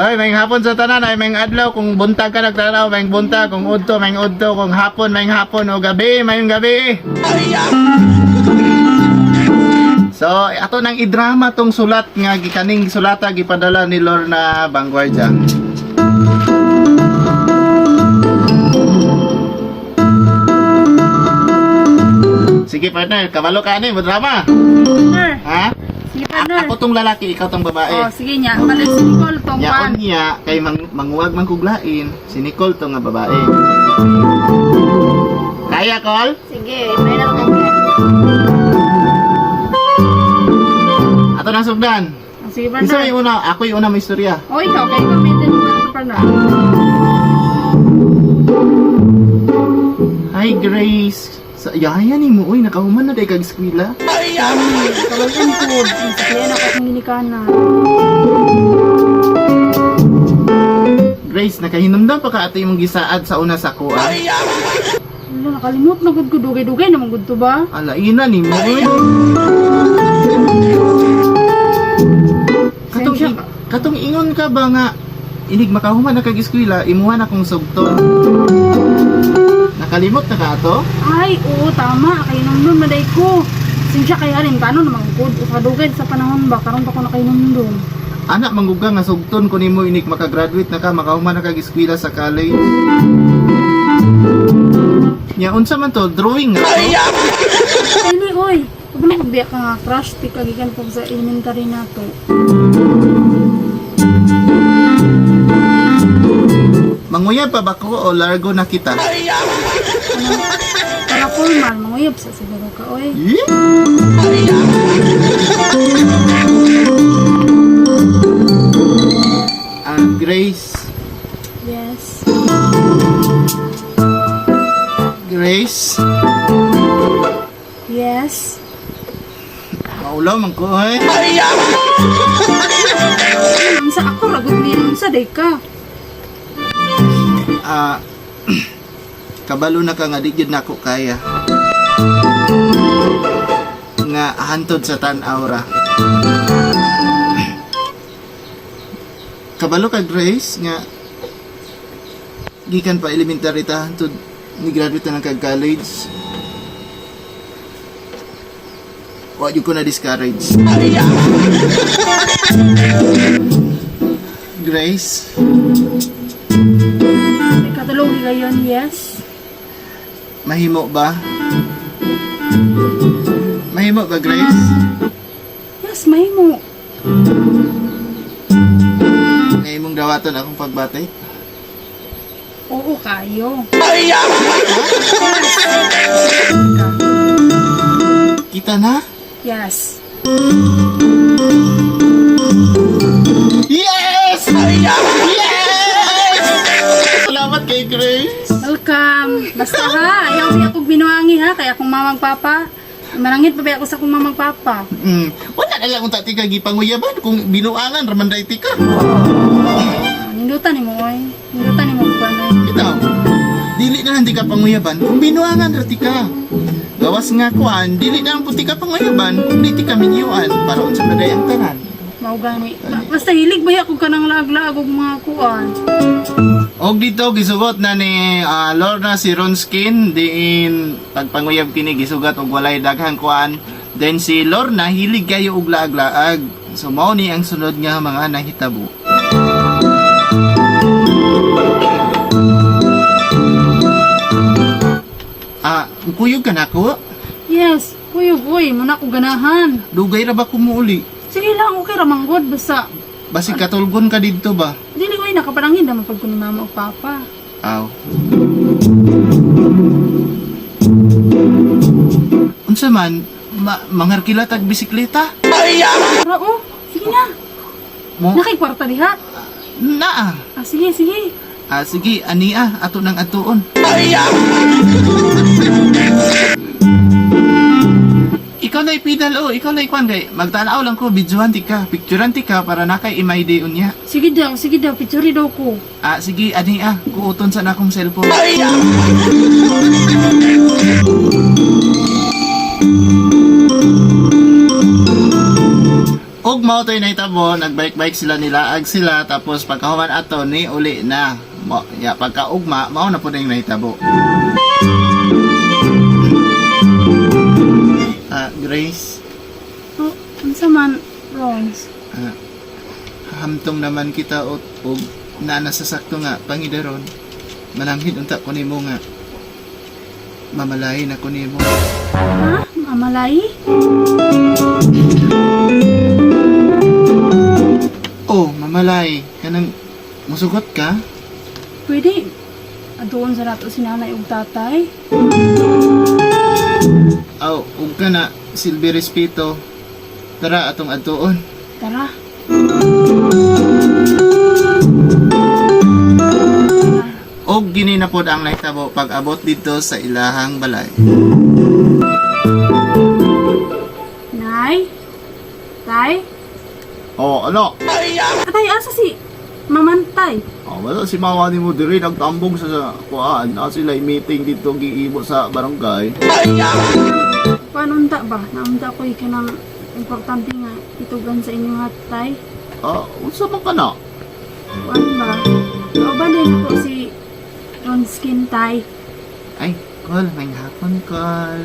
Ay, may hapon sa tanan, ay may adlaw kung buntag ka nagtanaw, may buntag kung udto, kung hapon, may hapon o gabi, may gabi. So, ato nang idrama tong sulat nga gikaning sulata gipadala ni Lorna Vanguardia. Sige partner, kabalo ka ni mo drama. Partner. Ha? Sige, partner. Ako tong lalaki, ikaw tong babae. Oh, sige niya. Balik si Nicole tong Yaon pan. niya kay manguwag man kuglain, si Nicole to nga babae. Kaya Col? Sige, try na ko. Ato nang sugdan. Oh, sige, Isa partner. yung una, ako yung una may istorya. Oh, ikaw. Kaya gamitin mo na partner. Hi Grace. Sa yaya ni mo, uy, nakahuman na day kag eskwela. Kami, kabayan po. Sa kaya na akong ginikana. Grace, nakahinumdam pa ka ato yung gisaad sa una sa kuha. Wala, nakalimot na gud ko. Dugay-dugay naman gud to ba? Alaina ni mo, uy. Sensya ka. Katong ingon ka ba nga, inig makahuman na kag eskwela, imuhan akong sugton. Nakalimot na ka ato? Ay, oo, tama. Kainom nun, maday ko. Sinsya kaya rin, kano naman ko. Kadugay sa panahon ba, karon pa ko nakainom dun. Anak mangguga nga sugton kun nimo inig makagraduate na ka, makahuman na kag eskwela sa college. Nya unsa man to, drawing nga to? Ay, oy. Kabalo magbiya ka nga, crush. Di kagikan po sa elementary na to. Manguyab pa ba ko o largo na kita? Ano, para formal, manguyab sa siguro ka, oy. Grace. Yes. Grace. Yes. Maulaw man ko eh. Unsa ako, ragot niya, unsa day ka. Kabalo na ka nga di gyud nako kaya. Nga hantod sa tan-aw ra. Kabalo ka Grace nga gikan pa elementary ta hantod ni graduate na kag college. Wa jud ko na discourage. Grace, May katulog ngayon, yes. mahimo ba? Mahimo ba Grace? Yes, may mo. Ngay mong dawaton akong pagbatay. Oo, kayo. Kita na? Yes. Yes! Yes! Salamat kay Grace. Welcome. Basta ha, ayaw di ako binuangi ha, kaya akong mamang papa. Marangit pa ba ako sa akong mamang papa? Wala na lang kung tati ka gipanguyaban kung binuangan raman day tika. Nindutan ni mo, oy. Nindutan ni mo ko ano. Ito, dili na hindi ka panguyaban kung binuangan ra tika. Gawas nga kuan, dili na ang puti ka panguyaban kung di tika minyuan para unsa na day ang tanan. Maugani. Basta hilig ba ako kanang lag-lag og mga kuan. Og dito gisugot na ni Lorna si Ronskin diin pagpanguyab kini gisugat og walay daghang kuan. Then si Lorna hilig kayo og laag-laag. So mao ni ang sunod nga mga nahitabo. Kuyog ka na ko? Yes, kuyog, oy, muna ko ganahan. Dugay ra ba kumuuli? Sige lang, okay ramanggod, basta. Basig katulgon ka dito ba? Dili ko nakaparangin naman pag ko ni mama o papa. Aw. Unsa man, mangarkila tag bisikleta? Tara, oh, sige na. Mo? Nakikwarta diha. Naa. Sige, sige. Sige, ania, ato nang atuon. Ikaw na ipidal, ikaw na ikwan kay magtanaw lang ko, videohan ti ka, picturean ti ka para nakay imay unya. Sige daw, picture daw ko. Sige, ania, kuuton sa akong cellphone. Og mao toy nahitabo, nagbike-bike sila nilaag sila tapos pagkahuman ato ni uli na. Ya pagkaugma mao na pud yung nahitabo. Grace, Oh, unsa man, Rons? hamtong naman kita og nasasakto nga pangidaron. Mananghid unta ko nimo nga mamalayin ako nimo. Ha? Amalay? Oh, mamalay. Kanang musugot ka? Pwede. Adoon sa nato si nanay ug tatay. Aw, ug ka na silbi respeto. Tara atong adtuon. Tara. Og gini na pod ang nahitabo pag abot dito sa ilahang balay. Nay? Tay? Oh, ano? Atay, asa si Mamantay? Oh, wala si mama ni mo diri nagtambong sa kuan. Na sila meeting dito giibo sa barangay. Paano unta ba? Naunta ko ikanang importante nga itugan sa inyong hatay. Unsa man ka na? Paano ba? Kaubalin ko si Ronskin Tay. Ay, call, may hapon call.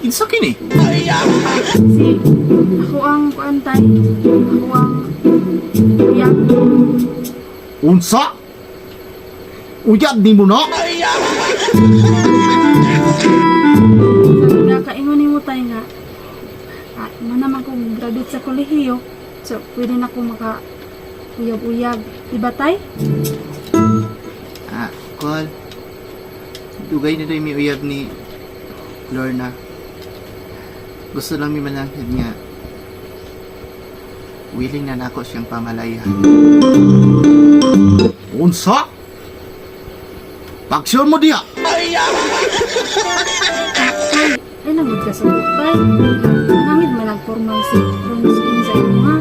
Kinsa kini? Si ako ang kuantay. Ako ang uyag. Unsa? Uyab ni mo na? Sabi nga kaingon ni mo tay nga. Naman ko graduate sa kolehiyo. So, pwede na ko maka uyab-uyab. Diba tay? Call. Dugay na doy mi uyab ni Lorna. Gusto lang mi manangkid nga willing na nako siyang pamalayan. Unsa? Pagsyon mo diya! Tay, ay nangod ka sa tay. Nangid man nagformal si Ronskin sa inyo ha.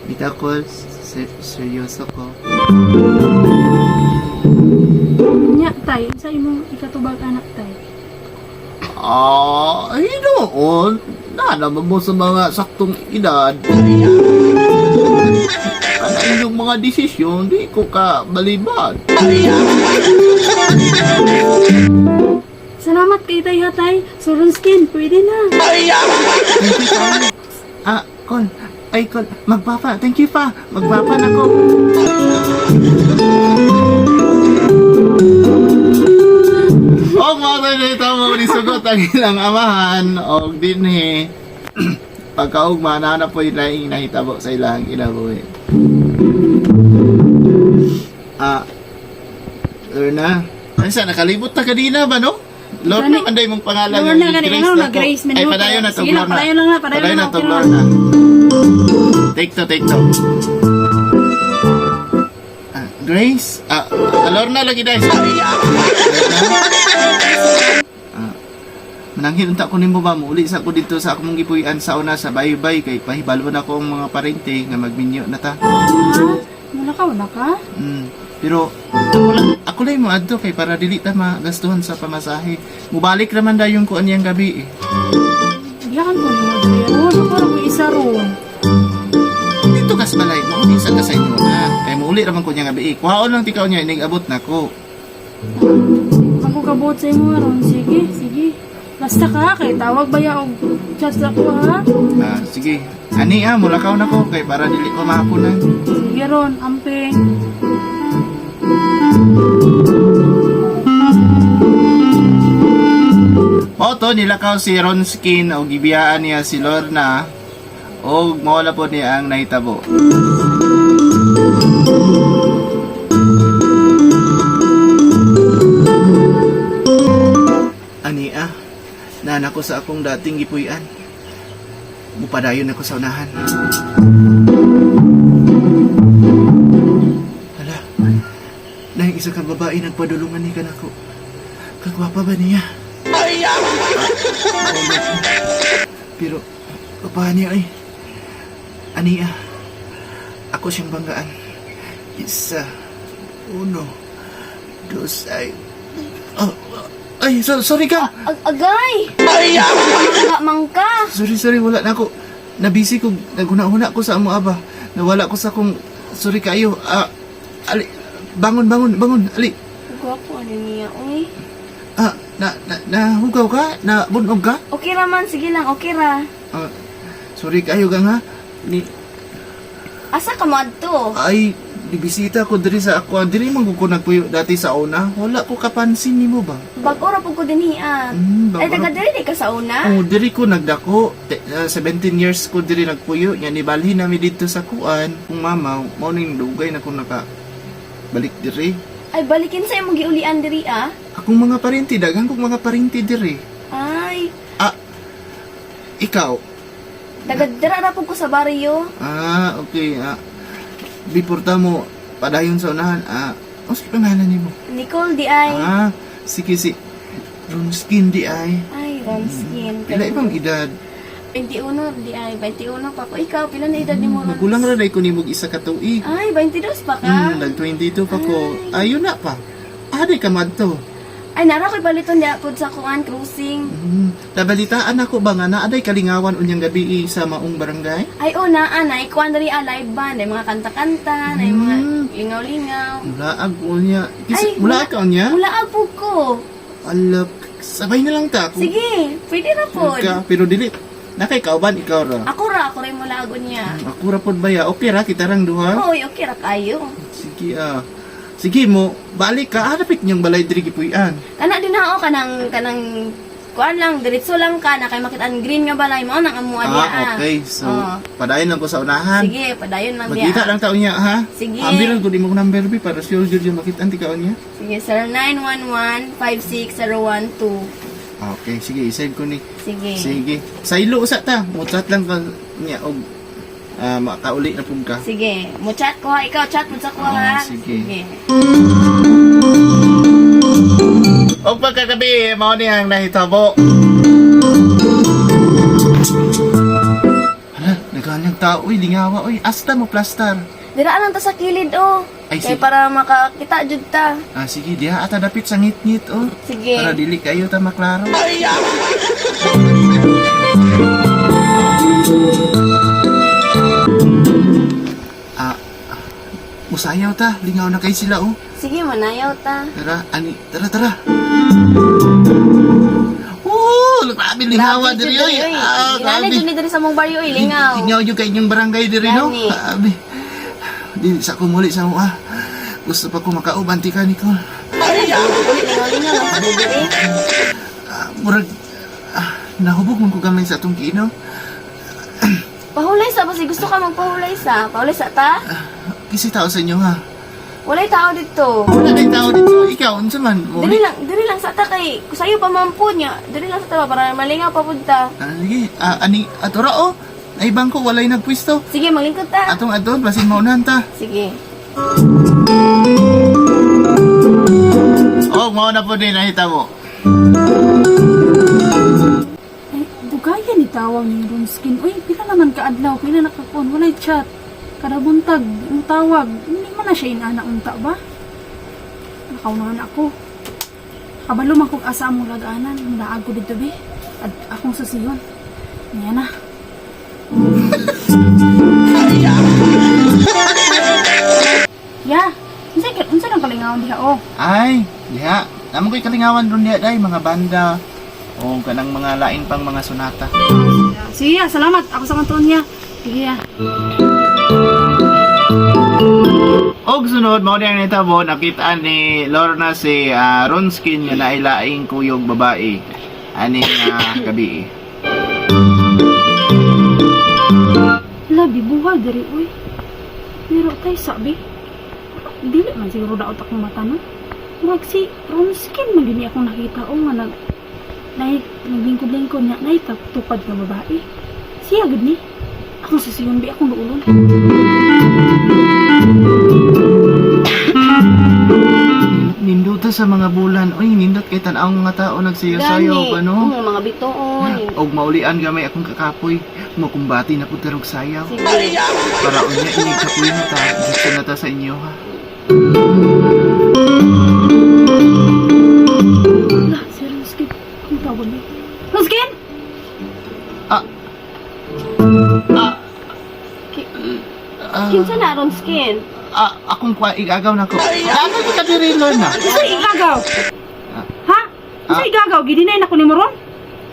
Bita Call, seryoso ko. Nya tay, sa imong ikatubag anak tay. Ay noon. Naman mo sa mga saktong edad. Ano yung mga desisyon, di ko ka balibad. Salamat kay tay ha tay. So Ronskin, pwede na. Thank you, Call. Call. Ay, Call. Magpapa. Thank you pa. Magpapa na ko. O mga nito mo nisugot ang ilang amahan o dinhi pagkaugma na po yung laing nahitabo sa ilang inabuhi. Lorna, ano sa nakalibot na kanina ba no? Lorna, anday mong pangalan Lorna, ganito na Grace. Ay, padayon na to, Sige na, Lorna. padayon lang na. Padayon na to, okay Lorna. Take to. Grace? Lorna lagi dahil. Mananghid unta ko nimo ba mo uli sa ko dito sa akong gipuy-an sa una sa baybay kay pahibalo na ko ang mga parente nga magminyo na ta. Wala ka? Pero ako lang mo adto kay para dili ta magastuhan sa pamasahe. Mubalik naman dayon ko anyang gabi eh. Diyan ko nimo diri ron. Ako ra ko isa ron. Dito kas balay mo isa ka sa inyo na. Kay muuli raman ko nyang gabi eh. Kuhaon lang tikaw niya ining abot nako. Ako kabot sa imo ron. Sige. Basta ka kay tawag baya og chat ako ha. Sige. Ani mulakaw na ko kay para dili ko mahaponan. Sige ron, amping. Oto nilakaw si Ronskin o gibiyaan niya si Lorna o mawala po niya ang nahitabo. Ani nana ko sa akong dating gipuy-an. Mupadayon ako sa unahan. Hala, nahing isa kang babae nagpadulungan ni kanako. Kagwapa ba niya? Pero, papahan niya ay. Ania, ako siyang banggaan. Isa, uno, dos, ay. Ay, sorry ka. Agay! Nga mangka. Sorry, wala na ako. Nabisi ko, naguna-una ko sa amo aba. Nawala ko sa kong, sorry kayo. Ali, bangon, ali. Gwapo ano niya, uy. Nahugaw ka? Nabunog ka? Okay raman, sige lang, okay ra. Sorry kayo ka nga. Asa ka mo adto? Ay, bibisita ko diri sa ako. Diri man ko nagpuyo dati sa una. Wala ko kapansin nimo ba? Bago ra pud ko dinhian. Ay, taga diri di ka sa una? Oh, diri ko nagdako. 17 years ko diri nagpuyo. Nya nibalhin nami dito sa kuan. Kung mama, mao ning dugay na ko naka balik diri. Ay, balikin sa imong giulian diri ah. Akong mga parinti, daghang kong mga parinti diri. Ay, Ikaw? taga dira ra pud ko sa baryo. Okay. Before ta mo, padayon sa unahan. Ano pangalan nimo? Nicole di ay. Sige si Ronskin di ay. Ay, Ronskin. Pila ibang edad? 21 di ay. 21 pa ko. Ikaw, pila na edad ni mo? Magulang ra dai ko nimo isa ka tuig. Ay, 22 pa ka? Nag 22 pa ko. Ayun na pa. Adi ka madto. Ay, nara ko'y baliton di apod sa kuan cruising. Nabalitaan ako ba nga naaday kalingawan unyang gabi sa maong barangay? Ay, na ay kuan diri live band, ay mga kanta-kanta, ay mga lingaw-lingaw. Mulaag unya. Ay, Mulaag ka unya? Mula apod ko. Alap. Sabay na lang ta. Sige, pwede na pod. Pero dili. Nakay kauban ikaw ra. Ako rin mula agon niya. Ako ra pod baya. Okay ra kita rang duha. Hoy, okay ra kayo. Sige Sige mo, balik ka. Hanapit niyang balay diri gipuy-an. Kana din hao kanang kuan lang, diretso lang ka na kay makita ang green nga balay mo nang amuan niya. Okay. So, padayon lang ko sa unahan. Sige, padayon lang diya. Magkita lang taon niya, ha? Sige. Ambiran ko di mo number bi para sure jud yung makita anti kaon niya. Sige, 0911-56012. Okay, sige, isend ko ni. Sige. Sige. Sa ilo usa ta. Mutat lang ka niya og makauli na pud ka. Sige, mo chat ko ha. Ikaw chat mo sa ko ha. Sige. Og pagkagabi, mao ni ang nahitabo. Hala, naganyang tao, lingawa, asta mo plaster. Dira lang ta sa kilid oh. Ay, Kay sige. para makakita jud ta. Sige, diha ata dapit sa ngit-ngit, oh. Sige. Para dili kayo ta maklaro. Musayaw ta, lingaw na kay sila, oh. Sige, manayaw ta. Tara. Grabe lingawa Grabe, diri, jud oy. diri, oy. Grabe. Ginani jud ni diri sa mong baryo oy, lingaw. Lingaw yung kay inyong barangay diri, no? Gani. Grabe. Di sa kumuli sa mo, Gusto pa ko makaubanti ka, Nicole. Lingaw-lingaw lang sa diri. Murag, nahubog man ko gamay sa atong kiinaw. Pahulay sa basi gusto ka magpahulay sa. Pahulay sa ta? Kisi tao sa inyo, ha? Walay tao dito. Wala na yung tao dito. Ikaw, unsa man? Diri lang sa ta kay kusayo pa mampo niya. Diri lang sa ta para malingaw pa pud ta. Sige, atura, oh. Ay, bangko, walay nagpwisto. Sige, maglingkod ta. Atong basin maunahan ta. Sige. Oh, mauna po din, nakita mo. Ay, dugaya ni tawag ni Ronskin. Uy, pila naman kaadlaw, pila nakakon, walay chat. Kada buntag, yung tawag, hindi man na siya inana unta ba? Nakaunahan ako. Kabalo man kong asa mong laganan, mulaag ko dito be. At akong sasiyon. Yan na. Ya, unsa nang kalingawan diha oh. Ay, diha. Naman ko'y kalingawan ron diha, day. Mga banda. O, kanang mga lain pang mga sonata. Sige, salamat. Ako sa kanton niya. Sige. Og sunod, mao di ang nitabo, nakita ni Lorna si Ronskin nga nailaing kuyog babae. Ani gabi. Labi buhay dari uy. Pero tay sabi. Dili man siguro daot akong mata no. Murag si Ronskin man din akong nakita o nga naglingkod-lingkod niya na tupad nga babae. Siya gud ni. Akong susiyon bi akong luulon. Ninduta sa mga bulan. Oy, nindot kay tan-aw mga tao nagsayaw-sayaw pa no. Mga bituon. Og maulian gamay akong kakapoy. Mukumbati na pud terog sayaw. Sige. Para unya inig kapoy na ta. Gusto na ta sa inyo ha. Lah, si tawag niya. Ronskin! Ah. Kinsa na ron skin? Akong igagaw na ko. Daghan ko ka diri Lorna. Isa igagaw! Ha? Isa igagaw? Gidinay na ko ni mo ron?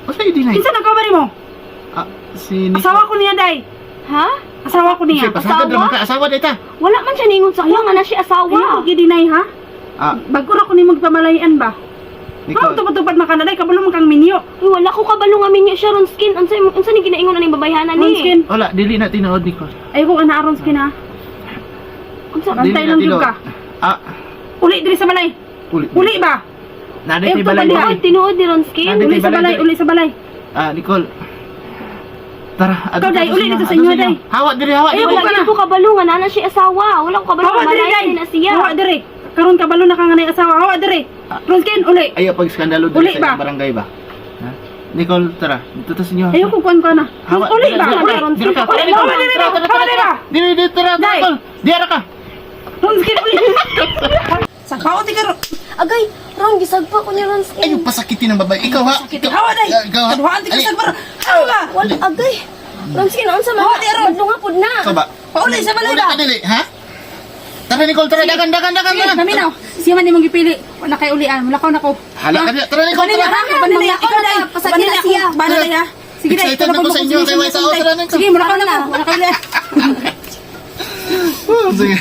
Usa yun dinay. Kinsa nagkawa ni mo? Si Nicole. Asawa ko niya, day. Ha? Asawa ko niya. Siya, pasagad naman ka. Asawa dita. Wala man siya ningon sa kuha nga na siya Ayaw asawa. ko gidinay, ha? Bago ra ko ni magpamalayan ba? Ano Nicole. tupad-tupad makanaday, kabalo man kang minyo. Uy, wala ko kabalo nga minyo siya ron skin. Unsa ni ginaingon aning babayhanan ni? Ronskin, Wala, dili na tinuod Nicole. ayaw ko ana Ronskin, ha? Unsa? Dili Bantay na lang yun tinuod. ka. Uli diri sa balay. Uli. Uli ba? Naday Eh, ti balay. tubad Ay, tinuod ni ron skin. Nandito. Uli sa balay, uli sa balay. Nicole. Tara, Ikaw, day, uli dito sa inyo, day. Hawa diri, hawa. Ayaw diri. ko Wala na. ko kabalo nga na siya asawa. Wala ko kabalo Hawa nga diri, day. malay na siya. Hawa diri. Karon kabalo na ka nga nay asawa. Hawa diri. Ronskin, uli. Ayaw pag skandalo Uli diri ba? sa barangay ba? Ha? Nicole, tara. Dito to sa inyo. Ayaw ko kuan ka na. Hawa. Uli ba? Dira, Uli. dira, dira ka. Uli, Nicole. hawa diri, Tara, tara, hawa tara, diri. tara. Diri, tara, Day. Nicole. Dira ka. Ronskin, uli. Sa kaot ka ron. Agay, ron gisagpa ko ni ron skin. Ayaw pasakitin ng babae. Ikaw ha. Hawa day. Ikaw ha. Kaduhaan ti ka Ay, sa bar. Hawa. Wala agay. Ron skin unsa man? Hawa, di, ron. Madlunga pud na. Ikaw ba? Pauli sa balay Uli ba? ka dili, ha? Tara Nicole, tara. Dagan, dagan, dagan. Sige, dagan. kami na. Siya man imong gipili. Wala kay ulian. Wala ko na ko. Hala ka dili. Tara Nicole, Kanila tara. ha, banili ako day. Pasagin na siya. Bana day ha. Sige day, Excited ako sa inyo, kay White House, tara na. Sige, wala ko na ko. Wala kay ulian. Sige.